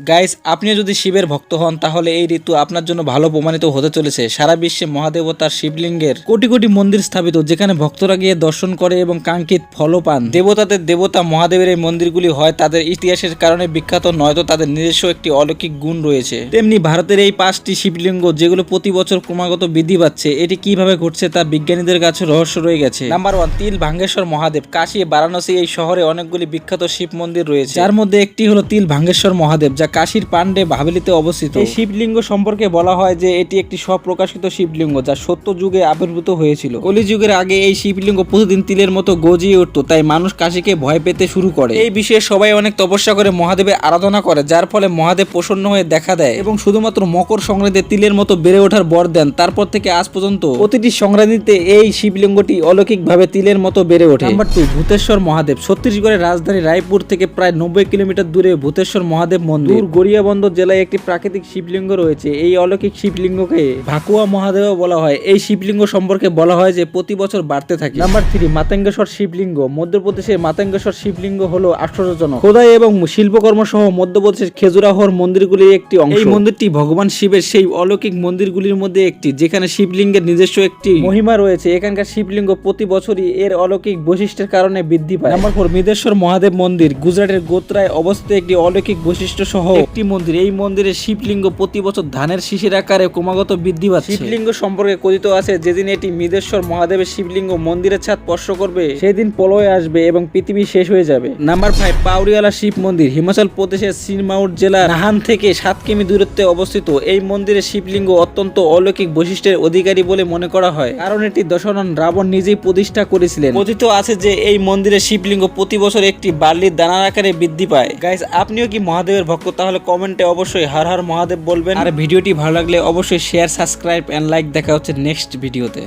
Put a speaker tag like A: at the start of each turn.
A: Guys, আপনিও যদি শিবের ভক্ত হন তাহলে এই ঋতু আপনার জন্য ভালো প্রমাণিত হতে চলেছে। সারা বিশ্বে মহাদেবতার শিবলিঙ্গের কোটি কোটি মন্দির স্থাপিত, যেখানে ভক্তরা গিয়ে দর্শন করে এবং কাঙ্ক্ষিত ফলও পান। দেবতাদের দেবতা মহাদেবের এই মন্দিরগুলি হয় তাদের ইতিহাসের কারণে বিখ্যাত, নয়তো তাদের নিজস্ব একটি অলৌকিক গুণ রয়েছে। তেমনি ভারতের এই 5টি শিবলিঙ্গ যেগুলো প্রতি বছর ক্রমাগত বৃদ্ধি পাচ্ছে, এটি কিভাবে ঘটছে তা বিজ্ঞানীদের কাছে রহস্য রয়ে গেছে। নাম্বার 1, তিল ভাঙ্গেশ্বর মহাদেব। কাশী, বারাণসী এই শহরে অনেকগুলি বিখ্যাত শিব মন্দির রয়েছে, যার মধ্যে একটি হলো তিল ভাঙ্গেশ্বর মহাদেব, যা কাশীর পান্ডে হাভেলিতে অবস্থিত। এই শিবলিঙ্গ সম্পর্কে বলা হয় যে এটি একটি স্বপ্রকাশিত শিবলিঙ্গ, যা সত্য যুগে আবির্ভূত হয়েছিল। কলিযুগের আগে এই শিবলিঙ্গ প্রতিদিন তিলের মতো গজিয়ে উঠত, তাই মানুষ কাশীকে ভয় পেতে শুরু করে। এই বিষয়ে সবাই অনেক তপস্যা করে মহাদেবের আরাধনা করে, যার ফলে মহাদেব প্রসন্ন হয়ে দেখা দেয় এবং শুধুমাত্র মকর সংক্রান্তিতে তিলের মতো বেড়ে ওঠার বর দেন। তারপর থেকে আজ পর্যন্ত প্রতিটি সংক্রান্তিতে এই শিবলিঙ্গটি অলৌকিকভাবে তিলের মতো বেড়ে ওঠে। নাম্বার 2, ভূতেশ্বর মহাদেব। ছত্তিশগড়ের রাজধানী রায়পুর থেকে প্রায় 90 কিলোমিটার দূরে ভূতেশ্বর মহাদেব মন্দির গড়িয়াবন্দর জেলায় একটি প্রাকৃতিক শিবলিঙ্গ রয়েছে। এই অলৌকিক শিবলিঙ্গকে ভাকুয়া মহাদেব বলা হয়। এই শিবলিঙ্গ সম্পর্কে বলা হয় যে প্রতি বছর বাড়তে থাকে। নাম্বার 3, মাতঙ্গেশ্বর শিবলিঙ্গ। মধ্যপ্রদেশের মাতঙ্গেশ্বর শিবলিঙ্গ হলো আশ্চর্যজনক খোদাই এবং শিল্পকর্ম সহ মধ্যপ্রদেশের খেজুরাহোর মন্দিরগুলির একটি অংশ। এই মন্দিরটি ভগবান শিবের সেই অলৌকিক মন্দিরগুলির মধ্যে একটি, যেখানে শিবলিঙ্গের নিজস্ব একটি মহিমা রয়েছে। এখানকার শিবলিঙ্গ প্রতি বছরই এর অলৌকিক বৈশিষ্ট্যের কারণে বৃদ্ধি পায়। নাম্বার 4, মিদেশ্বর মহাদেব মন্দির। গুজরাটের গোত্রায় অবস্থিত একটি অলৌকিক বৈশিষ্ট্য সহ একটি মন্দির। এই মন্দিরের শিবলিঙ্গ প্রতি বছর ধানের শীষের আকারে ক্রমাগত বৃদ্ধি পাচ্ছে। শিবলিঙ্গ সম্পর্কে কথিত আছে যেদিন এটি মিদেশ্বর মহাদেবের শিবলিঙ্গ মন্দিরের ছাদ স্পর্শ করবে, সেদিন প্রলয় আসবে এবং পৃথিবী শেষ হয়ে যাবে। নাম্বার 5, পাউরিয়ালা শিব মন্দির। হিমাচল প্রদেশের সিরমাউর জেলার নাহান থেকে 7 কিমি দূরত্বে অবস্থিত। এই মন্দিরের শিবলিঙ্গ অত্যন্ত অলৌকিক বৈশিষ্ট্যের অধিকারী বলে মনে করা হয়, কারণ এটি দশনন রাবণ নিজেই প্রতিষ্ঠা করেছিলেন। কথিত আছে যে এই মন্দিরের শিবলিঙ্গ প্রতি বছর একটি বার্লির দানার আকারে বৃদ্ধি পায়। গাইস, আপনিও কি মহাদেবের ভক্ত? তাহলে কমেন্টে অবশ্যই হর হর মহাদেব বলবেন। আর ভিডিওটি ভালো লাগলে অবশ্যই শেয়ার, সাবস্ক্রাইব এন্ড লাইক। দেখা হচ্ছে নেক্সট ভিডিওতে।